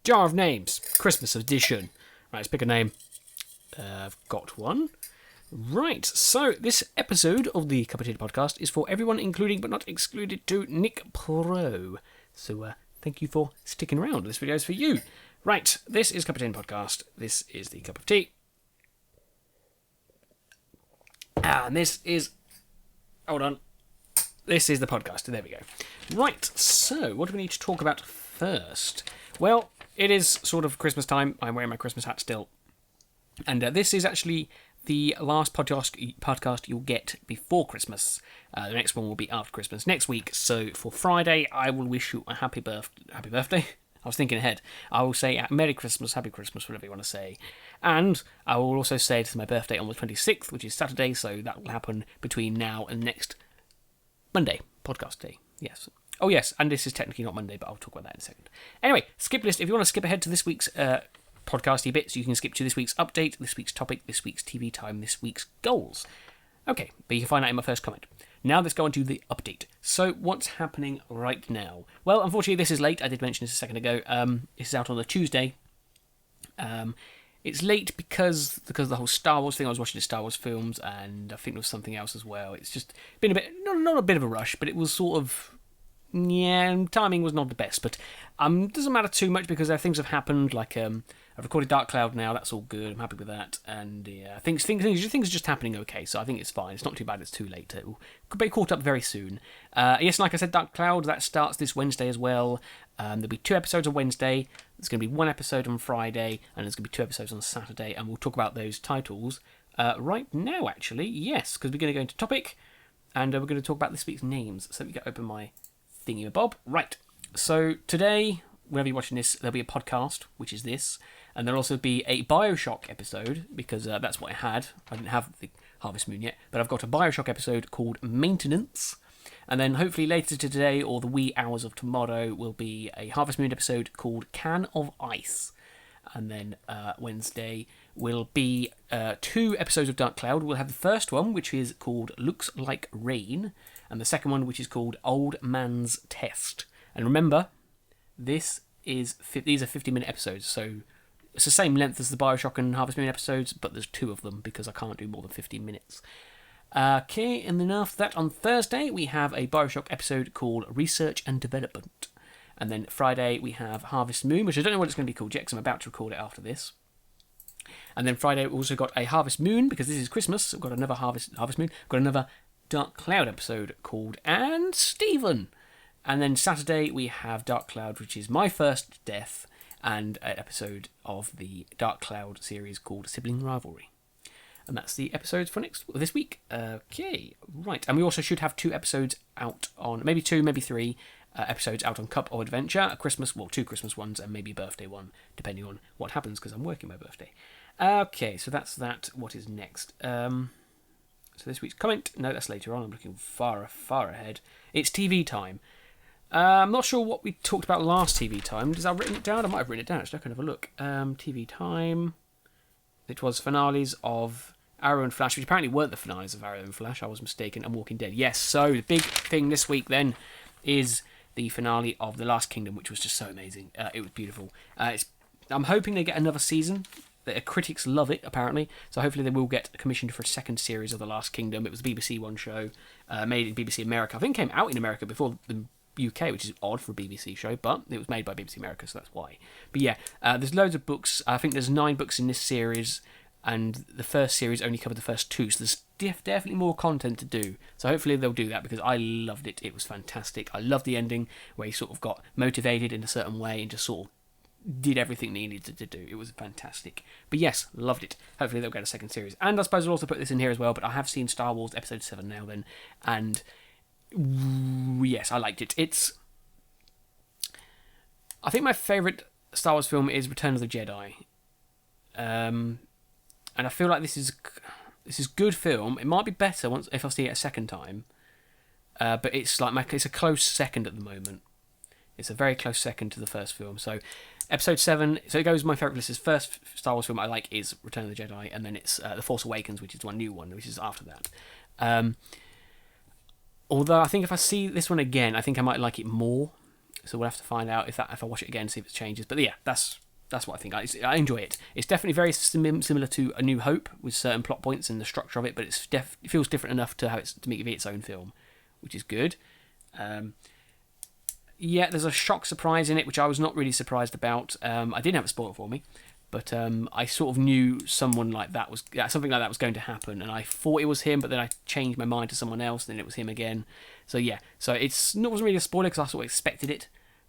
Jar of Names, Christmas edition. Right, let's pick a name. I've got one. Right, so this episode of the Cup of Tea podcast is for everyone, including but not excluded to Nick Pro. So thank you for sticking around. This video is for you. Right, this is Cup of Tea podcast. This is the Cup of Tea. And this is... Hold on. This is the podcast. There we go. Right, so what do we need to talk about first? Well, it is sort of Christmas time. I'm wearing my Christmas hat still. And this is actually the last podcast you'll get before Christmas. The next one will be after Christmas next week. So for Friday, I will wish you a happy birthday. I was thinking ahead. I will say Merry Christmas, Happy Christmas, whatever you want to say. And I will also say it's my birthday on the 26th, which is Saturday. So that will happen between now and next Monday, podcast day. Yes. Oh, yes, and this is technically not Monday, but I'll talk about that in a second. Anyway, skip list. If you want to skip ahead to this week's podcasty bits, you can skip to this week's update, this week's topic, this week's TV time, this week's goals. Okay, but you can find that in my first comment. Now let's go on to the update. So what's happening right now? Well, unfortunately, this is late. I did mention this a second ago. This is out on a Tuesday. It's late because of the whole Star Wars thing. I was watching the Star Wars films, and I think there was something else as well. It's just been a bit, not a bit of a rush, but it was sort of... Yeah, timing was not the best, but doesn't matter too much because things have happened. Like I've recorded Dark Cloud now, that's all good. I'm happy with that, and yeah, things are just happening okay. So I think it's fine. It's not too bad. It's too late. It will be caught up very soon. Yes, like I said, Dark Cloud that starts this Wednesday as well. There'll be 2 episodes on Wednesday. There's going to be 1 episode on Friday, and there's going to be 2 episodes on Saturday. And we'll talk about those titles right now. Actually, yes, because we're going to go into topic, and we're going to talk about this week's names. So let me open my thingy-bob. Right, so today, whenever you're watching this, there'll be a podcast, which is this, and there'll also be a Bioshock episode, because that's what I had. I didn't have the Harvest Moon yet, but I've got a Bioshock episode called Maintenance, and then hopefully later today, or the wee hours of tomorrow, will be a Harvest Moon episode called Can of Ice, and then Wednesday will be 2 episodes of Dark Cloud. We'll have the first one, which is called Looks Like Rain, and the second one, which is called Old Man's Test. And remember, these are 50-minute episodes, so it's the same length as the Bioshock and Harvest Moon episodes, but there's 2 of them because I can't do more than 15 minutes. Okay, and then after that, on Thursday, we have a Bioshock episode called Research and Development. And then Friday, we have Harvest Moon, which I don't know what it's going to be called yet, because I'm about to record it after this. And then Friday, we've also got a Harvest Moon, because this is Christmas. We've got another Harvest Moon. We've got another Dark Cloud episode called And Stephen. And then Saturday, we have Dark Cloud, which is my first death, and an episode of the Dark Cloud series called Sibling Rivalry. And that's the episodes for this week. Okay, right. And we also should have 2 episodes out on, maybe 2, maybe 3 episodes out on Cup of Adventure, a Christmas, 2 Christmas ones, and maybe a birthday one, depending on what happens, because I'm working my birthday. Okay, so that's that. What is next? So this week's comment, no, that's later on. I'm looking far ahead. It's TV time. I'm not sure what we talked about last TV time. Did I written it down? I might have written it down. Actually, I can have a look. TV time. It was finales of Arrow and Flash, which apparently weren't the finales of Arrow and Flash. I was mistaken. And Walking Dead. Yes, so the big thing this week then is the finale of The Last Kingdom, which was just so amazing. It was beautiful. I'm hoping they get another season. The critics love it, apparently, so hopefully they will get commissioned for a second series of The Last Kingdom. It was a BBC One show, made in BBC America. I think it came out in America before the UK, which is odd for a BBC show, but it was made by BBC America, so that's why. But yeah, there's loads of books. I think there's 9 books in this series, and the first series only covered the first 2, so there's definitely more content to do. So hopefully they'll do that, because I loved it. It was fantastic. I loved the ending, where he sort of got motivated in a certain way and just sort of did everything they needed to do. It was fantastic. But yes, loved it. Hopefully they'll get a second series. And I suppose I'll also put this in here as well, but I have seen Star Wars Episode 7 now then, and yes, I liked it. I think my favourite Star Wars film is Return of the Jedi. And I feel like this is good film. It might be better if I see it a second time. But it's a close second at the moment. It's a very close second to the first film. So Episode 7, so it goes, my favourite list is first Star Wars film I like is Return of the Jedi, and then it's The Force Awakens, which is one new one, which is after that. Although I think if I see this one again, I think I might like it more. So we'll have to find out if I watch it again, see if it changes. But yeah, that's what I think. I enjoy it. It's definitely very similar to A New Hope with certain plot points and the structure of it, but it feels different enough to make it be its own film, which is good. Yeah, there's a shock surprise in it, which I was not really surprised about. I didn't have it spoiled for me, but I sort of knew something like that was going to happen, and I thought it was him, but then I changed my mind to someone else, and then it was him again. So yeah, so it wasn't really a spoiler because I sort of expected it,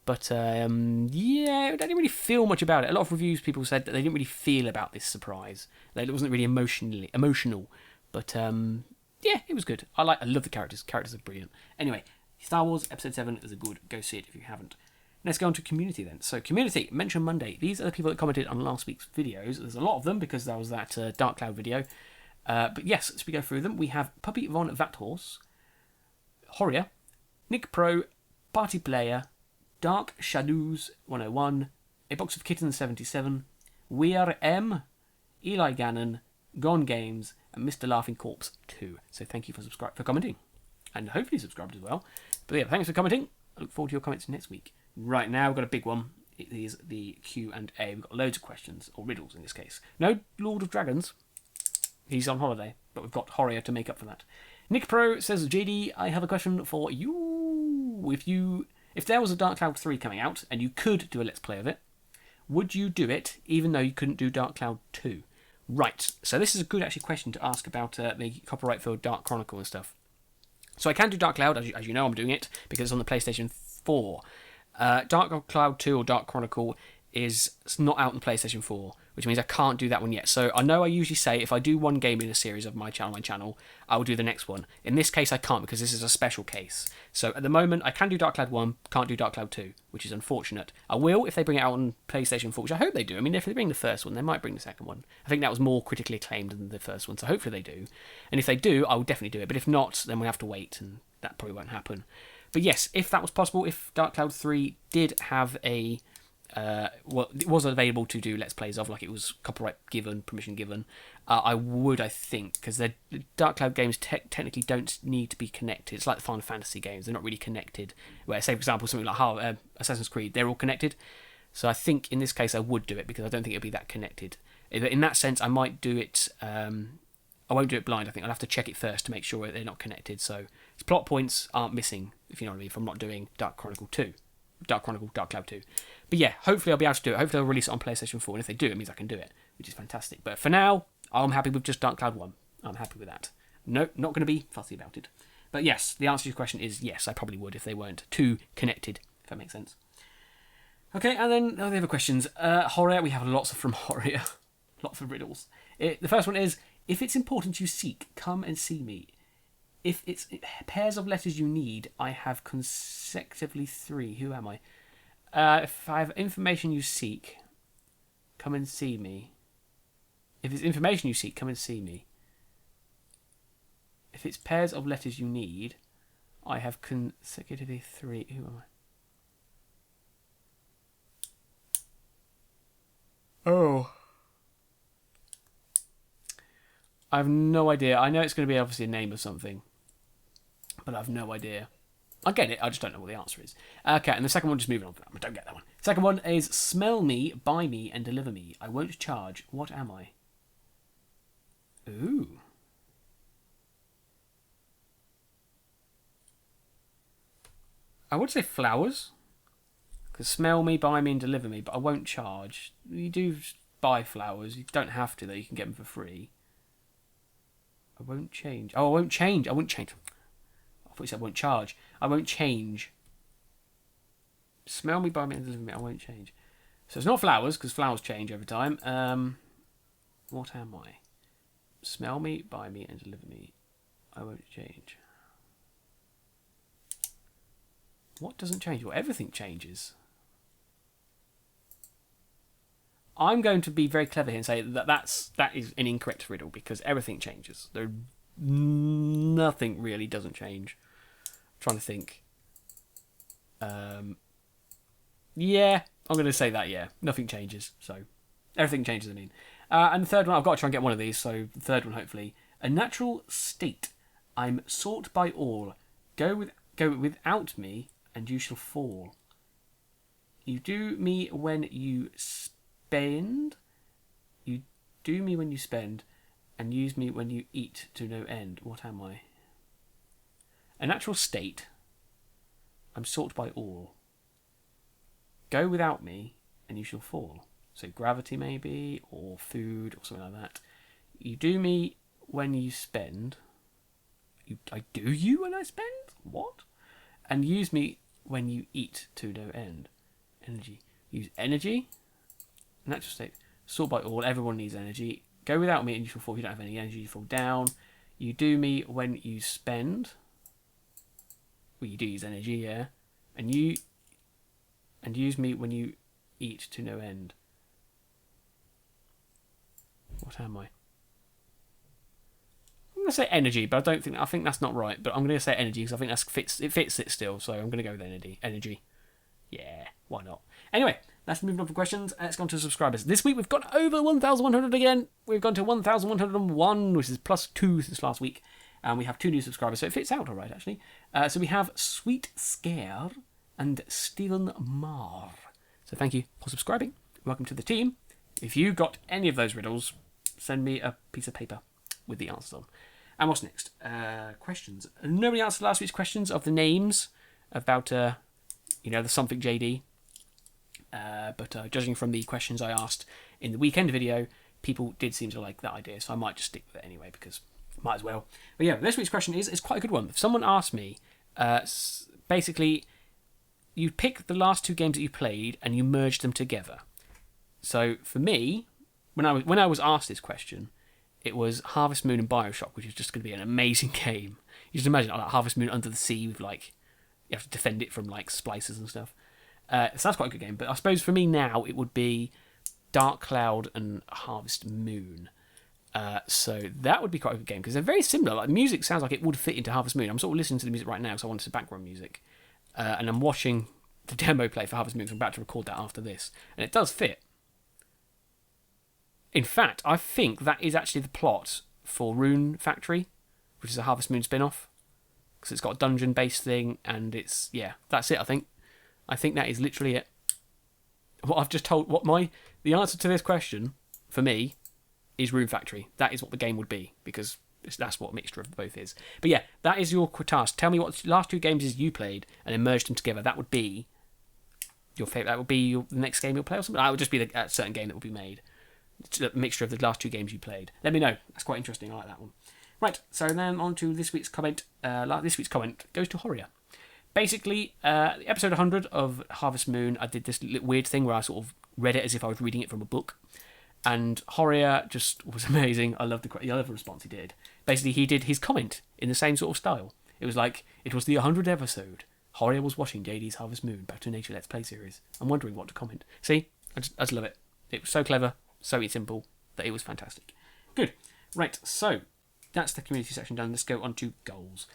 but yeah, I didn't really feel much about it. A lot of reviews, people said that they didn't really feel about this surprise. That it wasn't really emotional, but yeah, it was good. I love the characters. Characters are brilliant. Anyway. Star Wars Episode 7 is a good. Go see it if you haven't. Let's go on to community then. So community, mention Monday. These are the people that commented on last week's videos. There's a lot of them because there was that Dark Cloud video. But yes, as we go through them, we have Puppy Von Vathorse, Horia, Nick Pro, Party Player, Dark Shadows 101, A Box of Kittens 77, Weir M, Eli Gannon, Gone Games, and Mr. Laughing Corpse 2. So thank you for commenting. And hopefully subscribed as well. But yeah, thanks for commenting. I look forward to your comments next week. Right now, we've got a big one. It is the Q&A. We've got loads of questions, or riddles in this case. No Lord of Dragons. He's on holiday, but we've got Horia to make up for that. Nick Pro says, JD, I have a question for you. If there was a Dark Cloud 3 coming out, and you could do a Let's Play of it, would you do it, even though you couldn't do Dark Cloud 2? Right, so this is a good actually question to ask about the copyright for Dark Chronicle and stuff. So I can do Dark Cloud, as you know, I'm doing it, because it's on the PlayStation 4. Dark Cloud 2 or Dark Chronicle is not out on PlayStation 4, which means I can't do that one yet. So I know I usually say if I do one game in a series of my channel, I will do the next one. In this case, I can't because this is a special case. So at the moment, I can do Dark Cloud 1, can't do Dark Cloud 2, which is unfortunate. I will if they bring it out on PlayStation 4, which I hope they do. I mean, if they bring the first one, they might bring the second one. I think that was more critically acclaimed than the first one, so hopefully they do. And if they do, I will definitely do it. But if not, then we'll have to wait, and that probably won't happen. But yes, if that was possible, if Dark Cloud 3 did have a... it was available to do Let's Plays of, like it was copyright given, permission given, I would, I think, because the Dark Cloud games technically don't need to be connected. It's like the Final Fantasy games, they're not really connected. Where, say, for example, something like Assassin's Creed, they're all connected. So I think in this case I would do it, because I don't think it'll be that connected. In that sense, I might do it... I won't do it blind, I think. I'll have to check it first to make sure they're not connected. So plot points aren't missing, if you know what I mean, if I'm not doing Dark Cloud 2. But yeah, hopefully I'll be able to do it. Hopefully they'll release it on PlayStation 4, and if they do, it means I can do it, which is fantastic. But for now, I'm happy with just Dark Cloud 1. I'm happy with that. No, not going to be fussy about it. But yes, the answer to your question is yes, I probably would if they weren't too connected, if that makes sense. Okay, and then the other questions. Horia, we have lots from Horia. Lots of riddles. The first one is, if it's important you seek, come and see me. If it's pairs of letters you need, I have consecutively 3. Who am I? If I have information you seek, come and see me. If it's information you seek, come and see me. If it's pairs of letters you need, I have consecutively 3. Who am I? Oh. I have no idea. I know it's going to be obviously a name of something, but I have no idea. I get it, I just don't know what the answer is. Okay, and the second one, just moving on from that, I don't get that one. Second one is, smell me, buy me, and deliver me. I won't charge. What am I? Ooh. I would say flowers. Because smell me, buy me, and deliver me, but I won't charge. You do buy flowers. You don't have to, though. You can get them for free. I won't change. Oh, I won't change. I won't change. I thought you said I won't charge. I won't change. Smell me, buy me, and deliver me. I won't change. So it's not flowers, because flowers change over time. What am I? Smell me, buy me, and deliver me. I won't change. What doesn't change? Well, everything changes. I'm going to be very clever here and say that is an incorrect riddle, because everything changes. Nothing really doesn't change. I'm trying to think. Yeah, I'm going to say that, yeah. Nothing changes, so everything changes, I mean. And the third one, I've got to try and get one of these, so the third one, hopefully. A natural state. I'm sought by all. Go without me, and you shall fall. You do me when you spend. You do me when you spend, and use me when you eat to no end. What am I? A natural state. I'm sought by all. Go without me, and you shall fall. So gravity maybe, or food, or something like that. You do me when you spend. I do you when I spend? What? And use me when you eat to no end. Energy. Use energy. Natural state. Sought by all. Everyone needs energy. Go without me and you shall fall. If you don't have any energy, you fall down. You do me when you spend. Well, you do use energy, yeah. And use me when you eat to no end. What am I? I'm going to say energy, but I think that's not right. But I'm going to say energy because I think it fits it still. So I'm going to go with energy. Yeah, why not? Anyway, that's moving on from questions. Let's go on to subscribers. This week we've got over 1,100 again. We've gone to 1,101, which is +2 since last week. And we have 2 new subscribers, so it fits out all right, actually. So we have Sweet Scare and Stephen Marr. So thank you for subscribing. Welcome to the team. If you got any of those riddles, send me a piece of paper with the answers on. And what's next? Questions. Nobody answered last week's questions of the names about, the something JD. But judging from the questions I asked in the weekend video, people did seem to like that idea, so I might just stick with it anyway, because might as well. But yeah, this week's question is quite a good one. Someone asked me, basically, you pick the last 2 games that you played and you merge them together. So for me, when I was asked this question, it was Harvest Moon and Bioshock, which is just going to be an amazing game. You just imagine like Harvest Moon under the sea with you have to defend it from splicers and stuff. So that's quite a good game. But I suppose for me now it would be Dark Cloud and Harvest Moon. So that would be quite a good game because they're very similar. Like the music sounds like it would fit into Harvest Moon. I'm sort of listening to the music right now because I wanted some background music, and I'm watching the demo play for Harvest Moon. So I'm about to record that after this, and it does fit. In fact, I think that is actually the plot for Rune Factory, which is a Harvest Moon spin-off, because it's got a dungeon-based thing, and that's it. I think that is literally it. What I've just told, the answer to this question for me is Rune Factory. That is what the game would be, because that's what a mixture of both is. But yeah, that is your task. Tell me what the last 2 games you played and then merge them together. That would be your favourite. That would be the next game you'll play or something. That would just be a certain game that would be made. It's a mixture of the last 2 games you played. Let me know. That's quite interesting. I like that one. Right, so then on to this week's comment. This week's comment goes to Horia. Basically, episode 100 of Harvest Moon, I did this weird thing where I sort of read it as if I was reading it from a book. And Horia just was amazing. I love the response he did. Basically, he did his comment in the same sort of style. It was like, it was the 100th episode. Horia was watching JD's Harvest Moon Back to Nature Let's Play series. I'm wondering what to comment. See? I just love it. It was so clever, so simple, that it was fantastic. Good. Right, so that's the community section done. Let's go on to goals.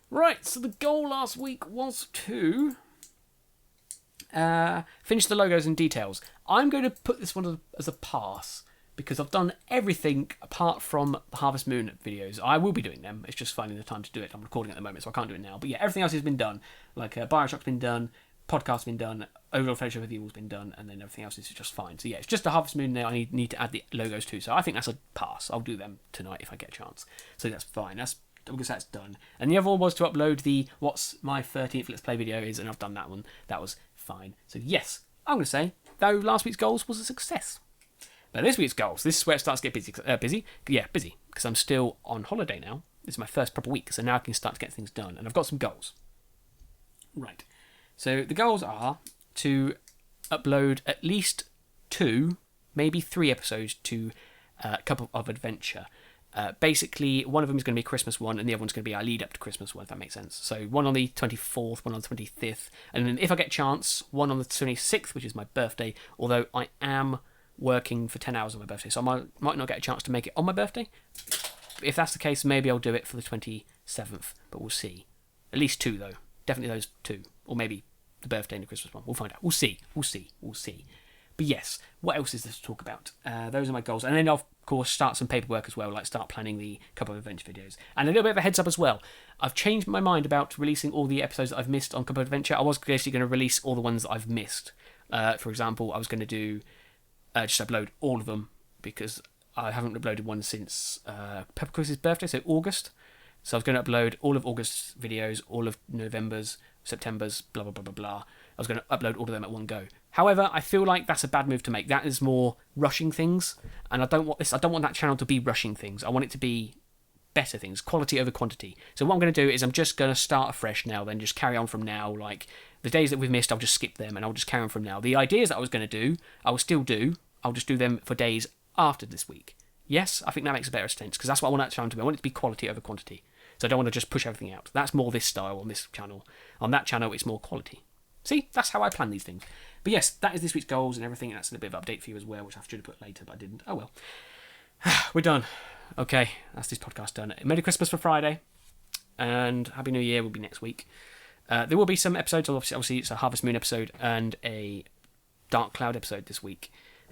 Right, so the goal last week was to finish the logos and details. I'm going to put this one as a pass because I've done everything apart from the Harvest Moon videos. I will be doing them. It's just finding the time to do it. I'm recording at the moment, so I can't do it now. But yeah, everything else has been done. Like Bioshock's been done, podcast's been done, Overall Fellowship with Evil's been done, and then everything else is just fine. So yeah, it's just the Harvest Moon now I need to add the logos to. So I think that's a pass. I'll do them tonight if I get a chance. So that's fine. Because that's done. And the other one was to upload the What's My 13th Let's Play video is, and I've done that one. That was fine. So yes, I'm going to say, though last week's goals was a success. Now this week's goals, this is where it starts to get busy. Busy, because I'm still on holiday now. This is my first proper week, so now I can start to get things done. And I've got some goals. Right. So the goals are to upload at least 2, maybe 3 episodes to Cup of Adventure. Basically, one of them is going to be a Christmas one, and the other one's going to be our lead up to Christmas one, if that makes sense. So one on the 24th, one on the 25th, and then if I get a chance, one on the 26th, which is my birthday, although I am working for 10 hours on my birthday, so I might not get a chance to make it on my birthday. If that's the case, maybe I'll do it for the 27th, but we'll see. At least 2, though. Definitely those 2. Or maybe the birthday and the Christmas one. We'll find out. We'll see. But yes, what else is there to talk about? Those are my goals. And then I'll, of course, start some paperwork as well, like start planning the Couple of Adventure videos. And a little bit of a heads up as well. I've changed my mind about releasing all the episodes that I've missed on Couple of Adventure. I was basically going to release all the ones that I've missed. For example, I was going to do just upload all of them because I haven't uploaded one since Pepper Quiz's birthday, so August. So I was going to upload all of August's videos, all of November's, September's, blah, blah, blah, blah, blah. I was going to upload all of them at one go. However, I feel like that's a bad move to make. That is more rushing things, and I don't want this. I don't want that channel to be rushing things. I want it to be better things, quality over quantity. So what I'm going to do is I'm just going to start afresh now, then just carry on from now. Like, the days that we've missed, I'll just skip them, and I'll just carry on from now. The ideas that I was going to do, I will still do. I'll just do them for days after this week. Yes, I think that makes a better sense, because that's what I want that channel to be. I want it to be quality over quantity. So I don't want to just push everything out. That's more this style on this channel. On that channel, it's more quality. See, that's how I plan these things. But yes, that is this week's goals and everything. That's a bit of update for you as well, which I should have put later, but I didn't. Oh well. We're done. Okay, that's this podcast done. Merry Christmas for Friday, and Happy New Year will be next week. There will be some episodes. Obviously, it's a Harvest Moon episode and a Dark Cloud episode this week.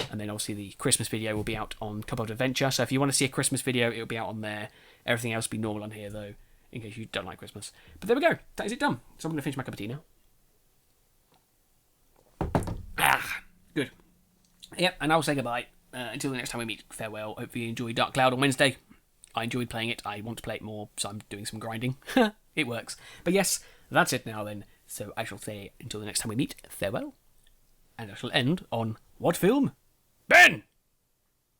And then obviously the Christmas video will be out on Cupboard Adventure. So if you want to see a Christmas video, it'll be out on there. Everything else will be normal on here, though, in case you don't like Christmas. But there we go. That is it done. So I'm going to finish my cup of tea now. Good. Yep, and I'll say goodbye. Until the next time we meet, farewell. Hopefully you enjoy Dark Cloud on Wednesday. I enjoyed playing it. I want to play it more, so I'm doing some grinding. It works. But yes, that's it now then. So I shall say until the next time we meet, farewell. And I shall end on what film? Ben!